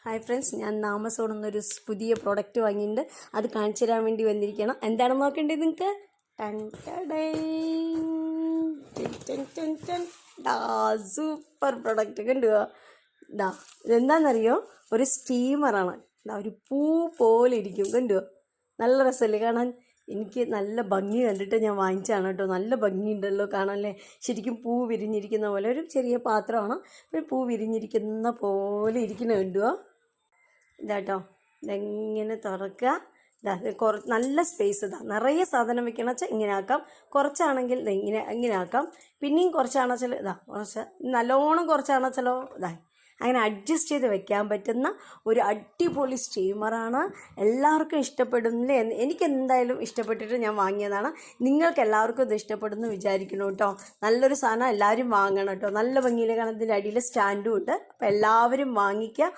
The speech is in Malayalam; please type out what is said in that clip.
ഹായ് ഫ്രണ്ട്സ്, ഞാൻ ആമസോണിൽ നിന്നൊരു പുതിയ പ്രോഡക്റ്റ് വാങ്ങിയിട്ടുണ്ട്. അത് കാണിച്ചു തരാൻ വേണ്ടി വന്നിരിക്കണം. എന്താണെന്ന് നോക്കേണ്ടത് നിങ്ങൾക്ക്? സൂപ്പർ പ്രോഡക്റ്റ് കണ്ടുവോ? ഇതെന്താണെന്നറിയോ? ഒരു സ്റ്റീമറാണ്. ഒരു പൂ പോലെ ഇരിക്കും, കണ്ടുവോ? നല്ല രസമല്ലേ കാണാൻ? എനിക്ക് നല്ല ഭംഗി കണ്ടിട്ട് ഞാൻ വാങ്ങിച്ചതാണ് കേട്ടോ. നല്ല ഭംഗിയുണ്ടല്ലോ കാണാനല്ലേ. ശരിക്കും പൂ വിരിഞ്ഞിരിക്കുന്ന പോലെ ഒരു ചെറിയ പാത്രമാണ്. പൂ വിരിഞ്ഞിരിക്കുന്ന പോലെ ഇരിക്കുന്ന കണ്ടുവോ? ഇതാട്ടോ, ഇതെങ്ങനെ തുറക്കുക. നല്ല സ്പേസ്. നിറയെ സാധനം വെക്കണം വെച്ചാൽ ഇങ്ങനെ ആക്കാം. കുറച്ചാണെങ്കിൽ ഇങ്ങനെ ആക്കാം. പിന്നെയും കുറച്ചാണെച്ചാൽ കുറച്ച് നല്ലോണം കുറച്ചാണെച്ചാലോ അങ്ങനെ അഡ്ജസ്റ്റ് ചെയ്ത് വെക്കാൻ പറ്റുന്ന ഒരു അടിപൊളി സ്റ്റീമറാണ്. എല്ലാവർക്കും ഇഷ്ടപ്പെടുന്നില്ലേ? എനിക്ക് എന്തായാലും ഇഷ്ടപ്പെട്ടിട്ട് ഞാൻ വാങ്ങിയതാണ്. നിങ്ങൾക്ക് എല്ലാവർക്കും ഇത് ഇഷ്ടപ്പെടുന്നു വിചാരിക്കണം കേട്ടോ. നല്ലൊരു സാധനം, എല്ലാവരും വാങ്ങണം കേട്ടോ. നല്ല ഭംഗിയിലെ കാണാൻ ഇതിൻ്റെ അടിയിൽ സ്റ്റാൻഡും ഉണ്ട്. അപ്പോൾ എല്ലാവരും വാങ്ങിക്കുക.